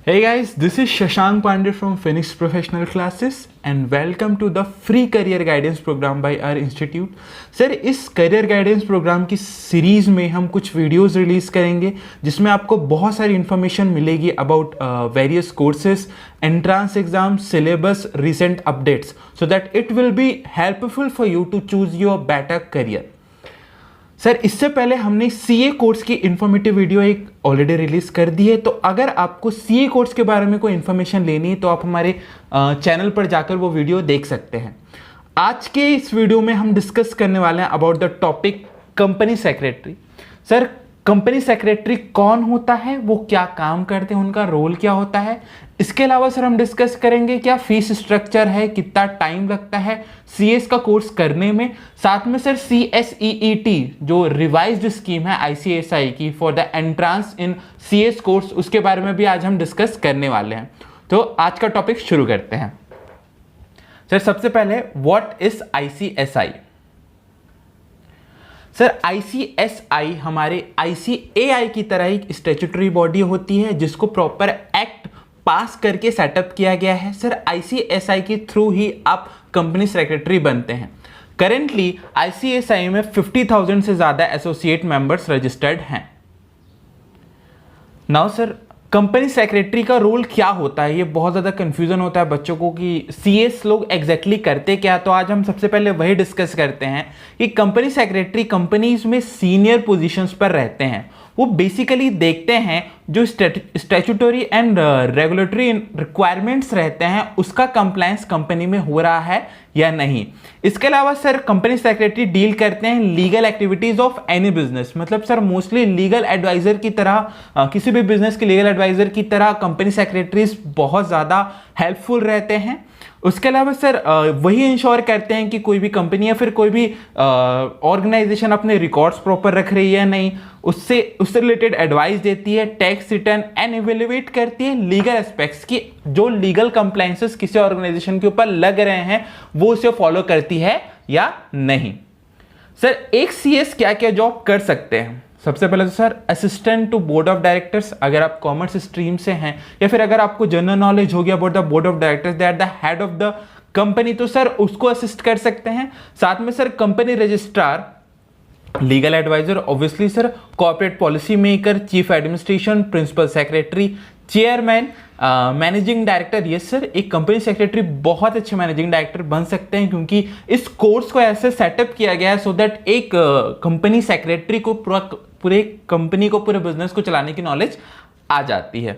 Hey guys, this is Shashank Pandey from Phoenix Professional Classes and welcome to the free career guidance program by our institute. Sir इस career guidance programme की series में हम कुछ videos release करेंगे जिसमें आपको बहुत सारी इन्फॉर्मेशन मिलेगी about various courses, entrance exam, syllabus, recent updates so that it will be helpful for you to choose your better career. Sir इससे पहले हमने सीए कोर्स की इन्फॉर्मेटिव वीडियो एक ऑलरेडी रिलीज कर दी है, तो अगर आपको सीए कोर्स के बारे में कोई इन्फॉर्मेशन लेनी है तो आप हमारे चैनल पर जाकर वो वीडियो देख सकते हैं. आज के इस वीडियो में हम डिस्कस करने वाले हैं about the topic company secretary. Sir company secretary कौन होता है, वो क्या काम करते हैं, उनका रोल क्या होता है. इसके अलावा सर हम डिस्कस करेंगे क्या फीस स्ट्रक्चर है, कितना टाइम लगता है सीएस का कोर्स करने में. साथ में सर CSEET जो रिवाइज्ड स्कीम है ICSI की for the entrance in CS course, उसके बारे में भी आज हम डिस्कस करने वाले हैं. तो आज का टॉपिक शुरू करते हैं. सर सबसे पहले what is ICSI. Sir ICSI हमारे ICAI की तरह एक स्टैट्यूटरी बॉडी होती है जिसको प्रॉपर एक्ट पास करके सेटअप किया गया है. सर ICSI के थ्रू ही आप कंपनी सेक्रेटरी बनते हैं. करेंटली ICSI में 50,000 से ज़्यादा एसोसिएट मेंबर्स रजिस्टर्ड हैं. नाउ सर कंपनी सेक्रेटरी का रोल क्या होता है, ये बहुत ज़्यादा कन्फ्यूज़न होता है बच्चों को कि सीएस लोग एग्जैक्टली करते क्या. तो आज हम सबसे पहले वही डिस्कस करते हैं कि कंपनी सेक्रेटरी कंपनीज में सीनियर पोजीशंस पर रहते हैं. वो बेसिकली देखते हैं जो स्टैट्यूटरी एंड रेगुलेटरी रिक्वायरमेंट्स रहते हैं उसका कंप्लायंस कंपनी में हो रहा है या नहीं. इसके अलावा सर कंपनी सेक्रेटरी डील करते हैं legal activities of any business. मतलब सर मोस्टली लीगल एडवाइजर की तरह, किसी भी बिजनेस के लीगल एडवाइजर की तरह कंपनी सेक्रेटरीज बहुत ज़्यादा हेल्पफुल रहते हैं. उसके अलावा सर वही इंश्योर करते हैं कि कोई भी कंपनी या फिर कोई भी ऑर्गेनाइजेशन अपने रिकॉर्ड्स प्रॉपर रख रही है या नहीं, उससे रिलेटेड एडवाइस देती है, टैक्स रिटर्न एंड इवेल्युएट करती है लीगल एस्पेक्ट्स की जो लीगल कंप्लायंसेस किसी ऑर्गेनाइजेशन के ऊपर लग रहे हैं वो उसे फॉलो करती है या नहीं. सर एक सीएस क्या क्या जॉब कर सकते हैं. सबसे पहले तो sir assistant to board of directors, अगर आप कॉमर्स स्ट्रीम से हैं या फिर अगर आपको जनरल नॉलेज हो गया about the board of directors, they are the head of the company, तो सर उसको असिस्ट कर सकते हैं. साथ में sir company registrar, legal adviser, obviously sir corporate policy maker, chief administration, principal secretary, chairman, managing director. ये sir एक company secretary बहुत अच्छे मैनेजिंग डायरेक्टर बन सकते हैं क्योंकि इस कोर्स को ऐसे सेटअप किया गया है सो दैट एक कंपनी सेक्रेटरी को पूरे कंपनी को, पूरे बिजनेस को चलाने की नॉलेज आ जाती है.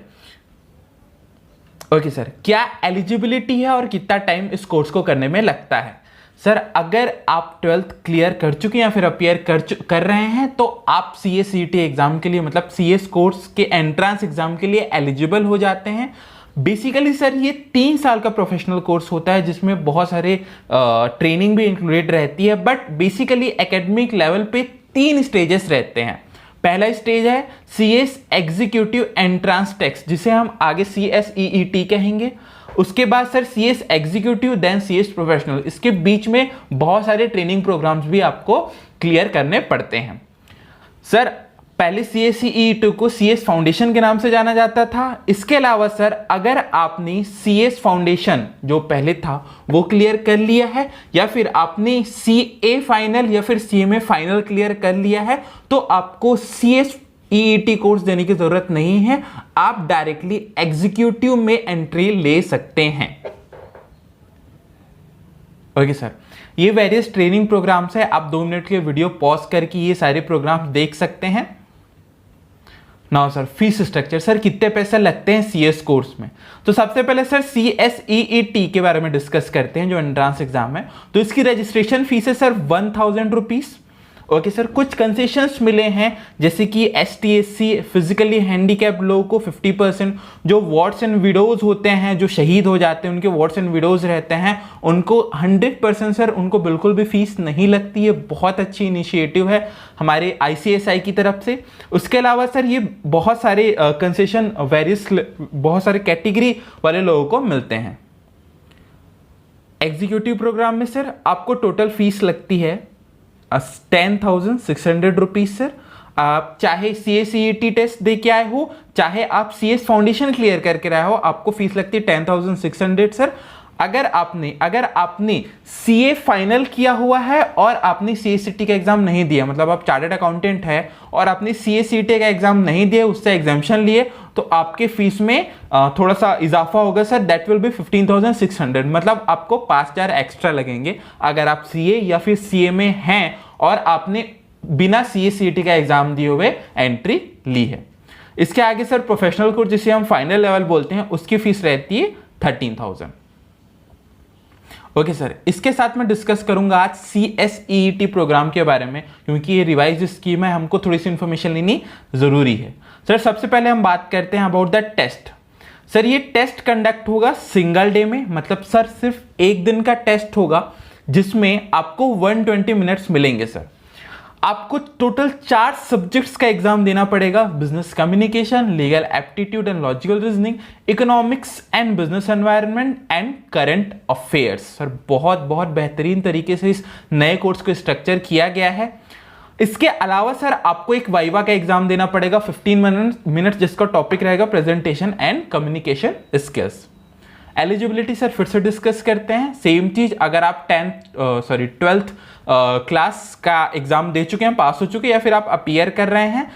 ओके सर, क्या एलिजिबिलिटी है और कितना टाइम इस कोर्स को करने में लगता है. सर अगर आप 12th क्लियर कर चुके हैं या फिर अपियर कर रहे हैं तो आप CSET एग्जाम के लिए, मतलब CS कोर्स के एंट्रांस एग्जाम के लिए एलिजिबल हो जाते हैं. बेसिकली सर ये 3 साल का प्रोफेशनल कोर्स होता है जिसमें बहुत सारे ट्रेनिंग भी इंक्लूडेड रहती है. बट बेसिकली एकेडमिक लेवल पे 3 स्टेजेस रहते हैं. पहला स्टेज है CS एग्जीक्यूटिव एंट्रांस टेस्ट जिसे हम आगे CSEET कहेंगे. उसके बाद sir CS executive then CS professional. इसके बीच में बहुत सारे ट्रेनिंग प्रोग्राम्स भी आपको क्लियर करने पड़ते हैं. सर पहले CSEET को CS फाउंडेशन के नाम से जाना जाता था. इसके अलावा सर अगर आपने CS फाउंडेशन जो पहले था वो क्लियर कर लिया है या फिर आपने CA फाइनल या फिर CMA फाइनल क्लियर कर लिया है तो आपको CSEET कोर्स देने की जरूरत नहीं है. आप डायरेक्टली एग्जीक्यूटिव में एंट्री ले सकते हैं. ओके सर, ये वेरियस ट्रेनिंग प्रोग्राम्स है. आप 2 मिनट के वीडियो पॉज करके ये सारे प्रोग्राम देख सकते हैं. Now sir fees structure, sir कितने पैसे लगते हैं CS कोर्स में. तो सबसे पहले सर CSEET के बारे में डिस्कस करते हैं जो एंट्रांस एग्जाम है. तो इसकी रजिस्ट्रेशन फीस है सर 1,000 रुपीज. ओके सर, कुछ कंसेशंस मिले हैं जैसे कि ST/SC फिजिकली हैंडीकैप लोगों को 50%, जो वॉर्ड्स एंड विडोज होते हैं, जो शहीद हो जाते हैं उनके वॉर्ड्स एंड विडोज रहते हैं उनको 100% सर उनको बिल्कुल भी फीस नहीं लगती है. बहुत अच्छी इनिशिएटिव है हमारे ICSI की तरफ से. उसके अलावा सर ये बहुत सारे कंसेशन वेरियस बहुत सारे कैटेगरी वाले लोगों को मिलते हैं. एग्जीक्यूटिव प्रोग्राम में सर आपको टोटल फीस लगती है 10,600 रुपीज सर. आप चाहे CA/CET टेस्ट दे के आए हो, चाहे आप CS फाउंडेशन क्लियर करके आए हो, आपको फीस लगती है 10,600 सर। अगर आपने CA फाइनल किया हुआ है और आपने CA/CET का एग्जाम नहीं दिया, मतलब आप चार्टर्ड अकाउंटेंट है और आपने CA/CET का एग्जाम नहीं दिया, उससे एग्जाम्शन लिए, तो आपके फीस में थोड़ा सा इजाफा होगा सर, दैट विल बी 15,600, मतलब आपको 5,000 एक्स्ट्रा लगेंगे अगर आप CA या फिर CA में हैं और आपने बिना CA/CET का एग्जाम दिए हुए एंट्री ली है। इसके आगे सर प्रोफेशनल कोर्स जिसे हम फाइनल लेवल बोलते हैं, उसकी फीस रहती है 13,000। ओके सर, इसके साथ मैं डिस्कस करूंगा आज CSEET प्रोग्राम के बारे में, क्योंकि ये रिवाइज स्कीम है, हमको थोड़ी सी इंफॉर्मेशन लेनी जरूरी है। सर सबसे पहले हम बात करते हैं अबाउट द टेस्ट। सर ये टेस्ट कंडक्ट होगा सिंगल डे में, मतलब सर सिर्फ एक दिन का टेस्ट होगा जिसमें आपको 120 मिनट्स मिलेंगे। सर आपको टोटल 4 सब्जेक्ट्स का एग्जाम देना पड़ेगा, business communication, legal aptitude and logical reasoning, economics and business environment and current affairs. Sir बहुत बहुत बेहतरीन तरीके से इस नए कोर्स को स्ट्रक्चर किया गया है। इसके अलावा सर आपको एक वाइवा का एग्जाम देना पड़ेगा 15 मिनट, जिसका टॉपिक रहेगा presentation and communication skills. Eligibility sir फिर से डिस्कस करते हैं, सेम चीज, अगर आप 12th क्लास का एग्जाम दे चुके हैं, पास हो चुके हैं, या फिर आप अपीयर कर रहे हैं।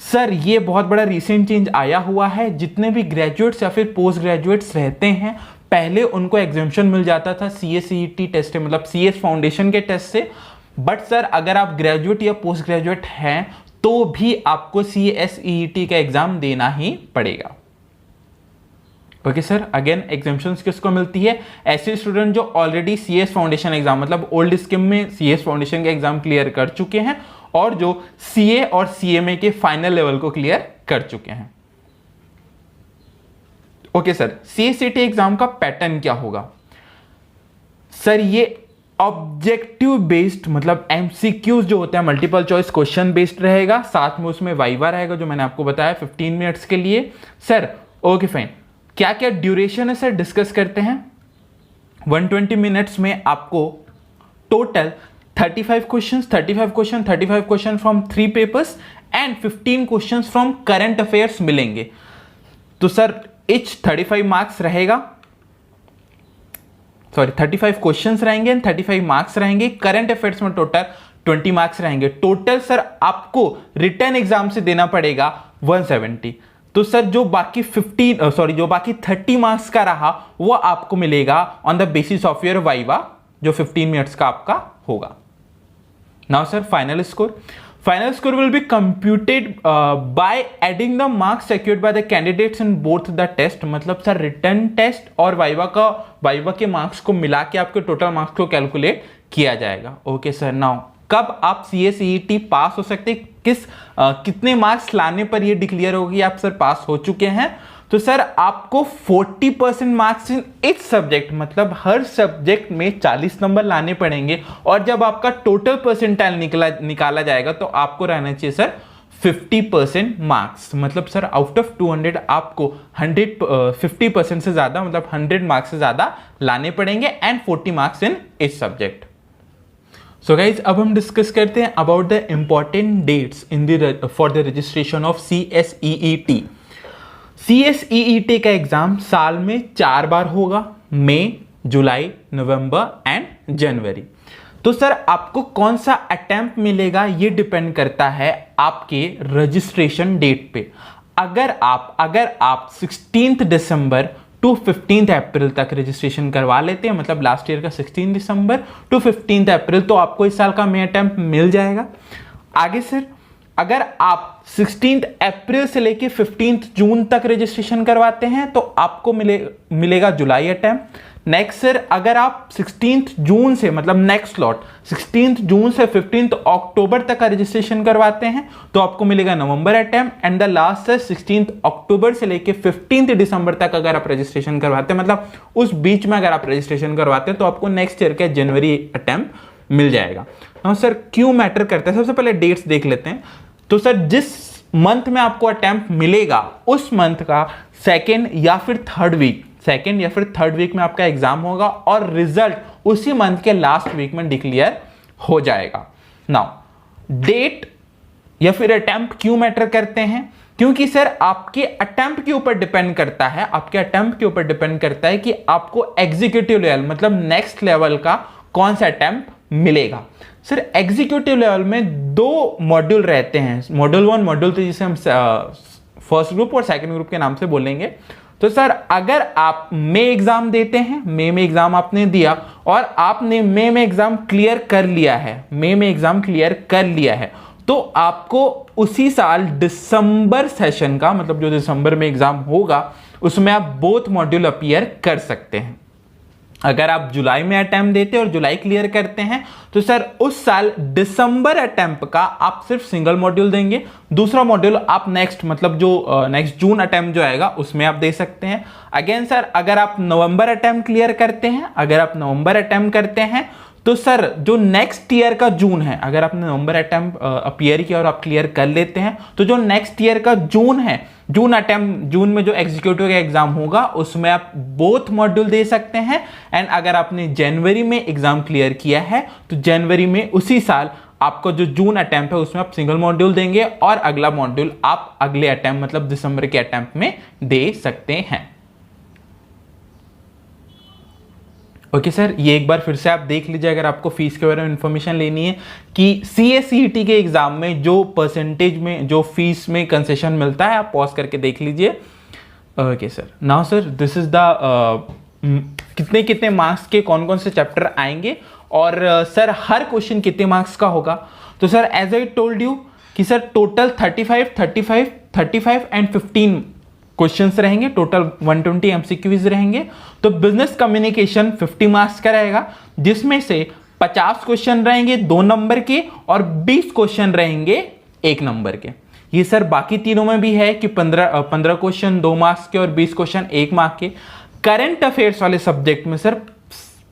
सर ये बहुत बड़ा रिसेंट चेंज आया हुआ है, जितने भी ग्रेजुएट्स या फिर पोस्ट ग्रेजुएट्स रहते हैं, पहले उनको एग्जामिशन मिल जाता था CA/CET टेस्ट से, मतलब CS फाउंडेशन के टेस्ट से, बट सर अगर आप ग्रेजुएट या पोस्ट ग्रेजुएट हैं तो भी आपको CSEET का एग्जाम देना ही पड़ेगा। ओके सर, अगेन एग्जाम्पशंस किसको मिलती है? ऐसे स्टूडेंट जो ऑलरेडी CS फाउंडेशन एग्जाम, मतलब ओल्ड स्कीम में CS फाउंडेशन का एग्जाम क्लियर कर चुके हैं और जो CA और CMA के फाइनल लेवल को क्लियर कर चुके हैं। ओके सर, CA/CET एग्जाम का पैटर्न क्या होगा? सर ये ऑब्जेक्टिव बेस्ड, मतलब MCQs जो होता है मल्टीपल चॉइस क्वेश्चन बेस्ड रहेगा, साथ में उसमें वाइवा रहेगा जो मैंने आपको बताया 15 मिनट्स के लिए। सर ओके फाइन, क्या क्या ड्यूरेशन है सर डिस्कस करते हैं। 120 मिनट्स में आपको total 35 question from 3 papers and 15 question from current affairs मिलेंगे। तो सर इच 35 मार्क्स रहेगा, 35 क्वेश्चंस रहेंगे एंड 35 मार्क्स रहेंगे। करंट अफेयर्स में टोटल 20 मार्क्स रहेंगे। टोटल सर आपको रिटर्न एग्जाम से देना पड़ेगा 170। तो सर जो बाकी 30 मार्क्स का रहा वो आपको मिलेगा on the basis of your viva, जो 15 मिनट्स का आपका होगा। Now sir final score will be computed by adding the marks secured by the candidates in both the test, मतलब सर रिटर्न टेस्ट और वाइवा के मार्क्स को मिला के आपके टोटल मार्क्स को कैलकुलेट किया जाएगा। ओके सर, नाउ कब आप CA/CET पास हो सकते, कितने मार्क्स लाने पर ये डिक्लेयर होगी आप सर पास हो चुके हैं? तो सर आपको 40% मार्क्स इन ईच सब्जेक्ट, मतलब हर सब्जेक्ट में 40 नंबर लाने पड़ेंगे, और जब आपका टोटल परसेंटाइल निकाला जाएगा तो आपको रहना चाहिए सर 50% मार्क्स, मतलब सर आउट ऑफ 200 आपको 50% से ज्यादा, मतलब 100 मार्क्स से ज्यादा लाने पड़ेंगे and 40 marks in each subject. So guys, अब हम डिस्कस करते हैं about the important dates for the registration of CSEET। CSEET का एग्जाम साल में 4 बार होगा, मई, जुलाई, नवंबर एंड जनवरी। तो सर आपको कौन सा अटेम्प्ट मिलेगा ये डिपेंड करता है आपके रजिस्ट्रेशन डेट पे। अगर आप 16 दिसंबर टू 15 अप्रैल तक रजिस्ट्रेशन करवा लेते हैं, मतलब लास्ट ईयर का 16 दिसंबर टू 15 अप्रैल, तो आपको इस साल का मई अटेम्प्ट मिल जाएगा। आगे सर अगर आप 16 अप्रैल से लेके 15 जून तक रजिस्ट्रेशन करवाते हैं तो आपको मिलेगा जुलाई अटेम्प्ट। नेक्स्ट सर अगर आप 16 जून से, मतलब नेक्स्ट स्लॉट 16 जून से 15 अक्टूबर तक का रजिस्ट्रेशन करवाते हैं तो आपको मिलेगा नवंबर attempt. And the last sir 16 अक्टूबर से लेके 15 दिसंबर तक अगर आप रजिस्ट्रेशन करवाते हैं, मतलब उस बीच में अगर आप रजिस्ट्रेशन करवाते हैं तो आपको नेक्स्ट ईयर का जनवरी अटेम्प्ट मिल जाएगा। हाँ सर क्यों मैटर करता है, सबसे पहले डेट्स देख लेते हैं। तो सर जिस मंथ में आपको अटेम्प्ट मिलेगा उस मंथ का सेकेंड या फिर थर्ड वीक में आपका एग्जाम होगा और रिजल्ट उसी मंथ के लास्ट वीक में डिक्लेयर हो जाएगा। नाउ डेट या फिर अटेम्प्ट क्यों मैटर करते हैं? क्योंकि सर आपके अटेम्प्ट के ऊपर डिपेंड करता है, आपके अटेम्प्ट के ऊपर डिपेंड करता है कि आपको एग्जीक्यूटिव लेवल मतलब नेक्स्ट लेवल का कौन सा अटेम्प्ट मिलेगा। सर एग्जीक्यूटिव लेवल में 2 मॉड्यूल रहते हैं, मॉड्यूल 1 मॉड्यूल 2, जिसे हम फर्स्ट ग्रुप और सेकंड ग्रुप के नाम से बोलेंगे। तो सर अगर आप मई एग्जाम देते हैं, मई में एग्जाम आपने दिया और आपने मई में एग्जाम क्लियर कर लिया है, मई में एग्जाम क्लियर कर लिया है, तो आपको उसी साल दिसंबर सेशन का मतलब जो दिसंबर में एग्जाम होगा उसमें आप बोथ मॉड्यूल अपीयर कर सकते हैं। अगर आप जुलाई में अटेम्प्ट देते हैं और जुलाई क्लियर करते हैं तो सर उस साल दिसंबर अटेम्प्ट का आप सिर्फ सिंगल मॉड्यूल देंगे, दूसरा मॉड्यूल आप नेक्स्ट मतलब जो नेक्स्ट जून अटेम्प्ट जो आएगा उसमें आप दे सकते हैं। अगेन सर अगर आप नवंबर अटेम्प्ट क्लियर करते हैं, अगर आप नवंबर अटेम्प्ट करते हैं तो सर जो नेक्स्ट ईयर का जून है, अगर आपने नवंबर अटेम्प्ट अपीयर किया और आप क्लियर कर लेते हैं तो जो नेक्स्ट ईयर का जून है, जून अटेम्प्ट, जून में जो एग्जीक्यूटिव का एग्जाम होगा उसमें आप बोथ मॉड्यूल दे सकते हैं। एंड अगर आपने जनवरी में एग्जाम क्लियर किया है तो जनवरी में उसी साल आपको जो जून अटेम्प्ट है उसमें आप सिंगल मॉड्यूल देंगे और अगला मॉड्यूल आप अगले अटेम्प्ट मतलब दिसंबर के अटेम्प्ट में दे सकते हैं। ओके सर, ये एक बार फिर से आप देख लीजिए अगर आपको फीस के बारे में इंफॉर्मेशन लेनी है कि CACET के एग्जाम में जो परसेंटेज में जो फीस में कंसेशन मिलता है, आप पॉज करके देख लीजिए। Okay sir, now sir this is the कितने कितने मार्क्स के कौन कौन से चैप्टर आएंगे और सर हर क्वेश्चन कितने मार्क्स का होगा। तो sir as I told you कि सर टोटल 35 एंड 15 क्वेश्चंस रहेंगे, टोटल 120 MCQs रहेंगे। तो बिजनेस कम्युनिकेशन 50 मार्क्स का रहेगा, जिसमें से 50 क्वेश्चन रहेंगे 2 नंबर के और 20 क्वेश्चन रहेंगे 1 नंबर के। ये सर बाकी तीनों में भी है कि 15 क्वेश्चन 2 मार्क्स के और 20 क्वेश्चन 1 मार्क के। करंट अफेयर्स वाले सब्जेक्ट में सर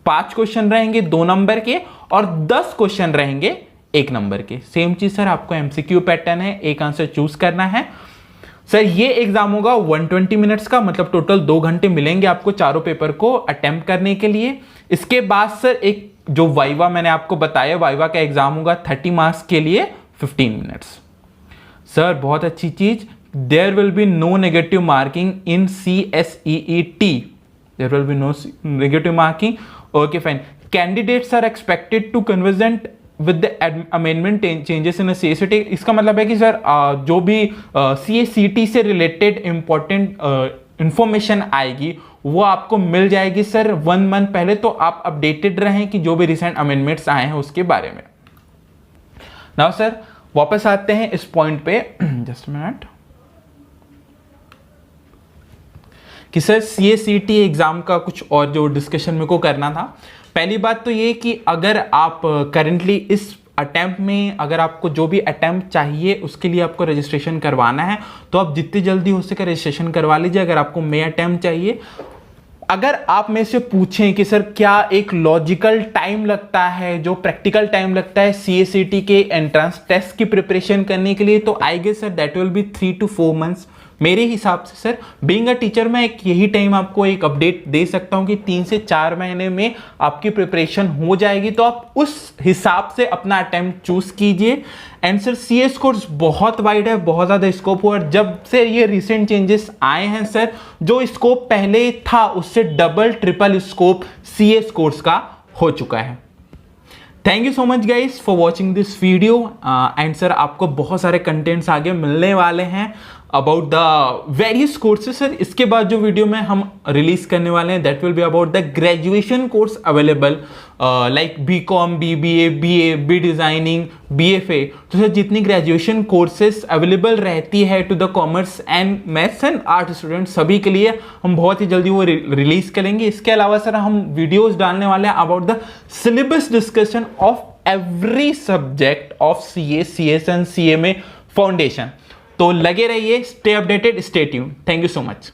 5 क्वेश्चन रहेंगे 2 नंबर के और 10 क्वेश्चन रहेंगे 1 नंबर के। सेम चीज सर आपको MCQ पैटर्न है, एक आंसर चूज करना है। सर ये एग्जाम होगा 120 मिनट्स का, मतलब टोटल 2 घंटे मिलेंगे आपको चारों पेपर को अटेम्प्ट करने के लिए। इसके बाद सर एक जो वाइवा मैंने आपको बताया, वाइवा का एग्जाम होगा 30 मार्क्स के लिए 15 मिनट्स। सर बहुत अच्छी चीज, there will be no negative marking in CSEET, there will be no negative marking. Okay fine, candidates are expected to convergent with the amendment changes in a CACET। इसका मतलब है कि sir जो भी CACET से रिलेटेड इंपॉर्टेंट इंफॉर्मेशन आएगी वो आपको मिल जाएगी सर 1 मंथ पहले, तो आप अपडेटेड रहें कि जो भी रिसेंट अमेंडमेंट्स आए हैं उसके बारे में। नाउ सर वापस आते हैं इस पॉइंट पे, जस्ट मिनट, कि सर CACET एग्जाम का कुछ और जो डिस्कशन मेरे को करना था। पहली बात तो ये कि अगर आप करेंटली इस अटेम्प्ट में, अगर आपको जो भी अटेम्प्ट चाहिए उसके लिए आपको रजिस्ट्रेशन करवाना है तो आप जितनी जल्दी हो सके रजिस्ट्रेशन करवा लीजिए। अगर आपको मई अटेम्प्ट चाहिए, अगर आप में से पूछें कि सर क्या एक लॉजिकल टाइम लगता है, जो प्रैक्टिकल टाइम लगता है CACET के एंट्रेंस टेस्ट की प्रिपरेशन करने के लिए, तो I guess sir that will be 3 to 4 months मेरे हिसाब से। सर बीइंग अ टीचर मैं एक यही टाइम आपको एक अपडेट दे सकता हूं कि 3 से 4 महीने में आपकी प्रिपरेशन हो जाएगी, तो आप उस हिसाब से अपना अटेम्प्ट चूज कीजिए। एंड सर CS कोर्स बहुत वाइड है, बहुत ज़्यादा स्कोप हुआ, और जब से ये रिसेंट चेंजेस आए हैं सर, जो स्कोप पहले था उससे double triple scope CS course का हो चुका है। Thank you so much guys for watching this video. And sir आपको बहुत सारे कंटेंट्स आगे मिलने वाले हैं about the various courses. Sir इसके बाद जो वीडियो में हम रिलीज करने वाले हैं that will be about the graduation course available like BCom, BBA, BA, B designing, BFA। तो सर जितनी ग्रेजुएशन कोर्सेज अवेलेबल रहती है to the commerce and maths and art student, सभी के लिए हम बहुत ही जल्दी वो रिलीज करेंगे। इसके अलावा सर हम वीडियोज डालने वाले हैं about the syllabus discussion of every subject of CA, CS and CMA foundation. तो लगे रहिए, stay updated, stay tuned. Thank you so much.